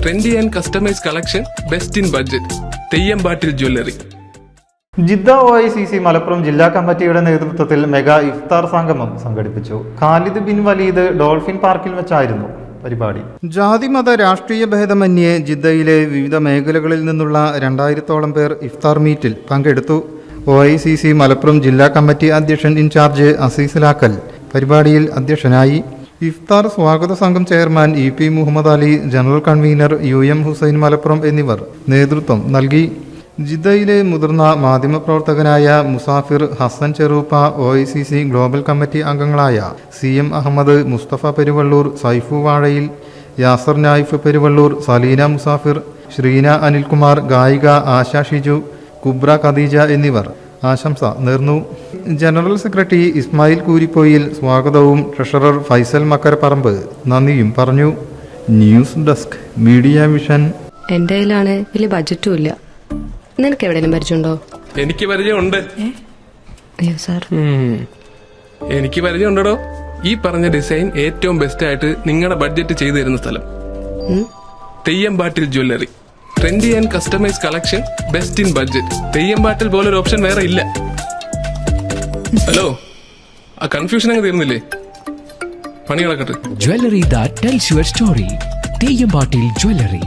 Trendy and customise collection, best in budget. തെയ്യമ്പാട്ടിൽ jewellery. Jeddah OICC Malappuram ജില്ലാ കമ്മിറ്റിയുടെ നേതൃത്വത്തിൽ mega ഇഫ്താർ സംഗമം സംഘടിപ്പിച്ചു. ഖാലിദ് ബിൻ വലീദ് ഡോൾഫിൻ പാർക്കിൽ വെച്ചായിരുന്നു പരിപാടി. ജാതിമത രാഷ്ട്രീയ ഭേദമന്യേ ജിദ്ദയിലെ വിവിധ മേഖലകളിൽ നിന്നുള്ള 2000-ഓളം പേർ ഇഫ്താർ മീറ്റിൽ പങ്കെടുത്തു. OICC മലപ്പുറം ജില്ലാ കമ്മിറ്റി അധ്യക്ഷൻ ഇൻചാർജ് അസീസ് ലാക്കൽ പരിപാടിയിൽ അധ്യക്ഷനായി. ഇഫ്താർ സ്വാഗത സംഘം chairman EP Muhammad Ali, general convener UM Hussain Malappuram എന്നിവർ നേതൃത്വം നൽകി. ജിദ്ദയിലെ മുതിർന്ന മാധ്യമപ്രവർത്തകനായ Musafir, Hasan Cheruppa, OICC global committee അംഗങ്ങളായ CM അഹമ്മദ്, മുസ്തഫ പെരുവള്ളൂർ, സൈഫു വാഴയിൽ, യാസർ നായിഫ് പെരുവള്ളൂർ, സലീന മുസാഫിർ, ശ്രീന അനിൽകുമാർ, ഗായിക ആശ ഷിജു, കുബ്ര ഖദീജ എന്നിവർ ആശംസ നേർന്നു. ജനറൽ സെക്രട്ടറി ഇസ്മായിൽ കൂരിപ്പോയിൽ സ്വാഗതവും ട്രഷറർ ഫൈസൽ മക്കരപ്പറമ്പ് നന്ദിയും പറഞ്ഞു. News desk, media vision. എന്റെ കയ്യിലാണ് വലിയ ബഡ്ജറ്റും ഇല്ല. നിനക്ക് എവിടെയും പരിചയമുണ്ടോ? എനിക്ക് പരിചയമുണ്ട്. അയ്യോ സാർ, എനിക്ക് പരിചയമുണ്ടോ. ഈ പറഞ്ഞ ഡിസൈൻ ഏറ്റവും ബെസ്റ്റ് ആയിട്ട് നിങ്ങളുടെ ബഡ്ജറ്റ് ചെയ്തു തരുന്ന സ്ഥലം തെയ്യമ്പാട്ടിൽ jewellery. Trendy and customise collection, best in budget. തെയ്യമ്പാട്ടിൽ പോലൊരു ഓപ്ഷൻ വേറെ ഇല്ല. ഹലോ, ആ കൺഫ്യൂഷൻ അങ്ങ് തീർന്നില്ലേ? പണി നടക്കട്ടെ. Jewelry that tells your story. തെയ്യമ്പാട്ടിൽ jewellery.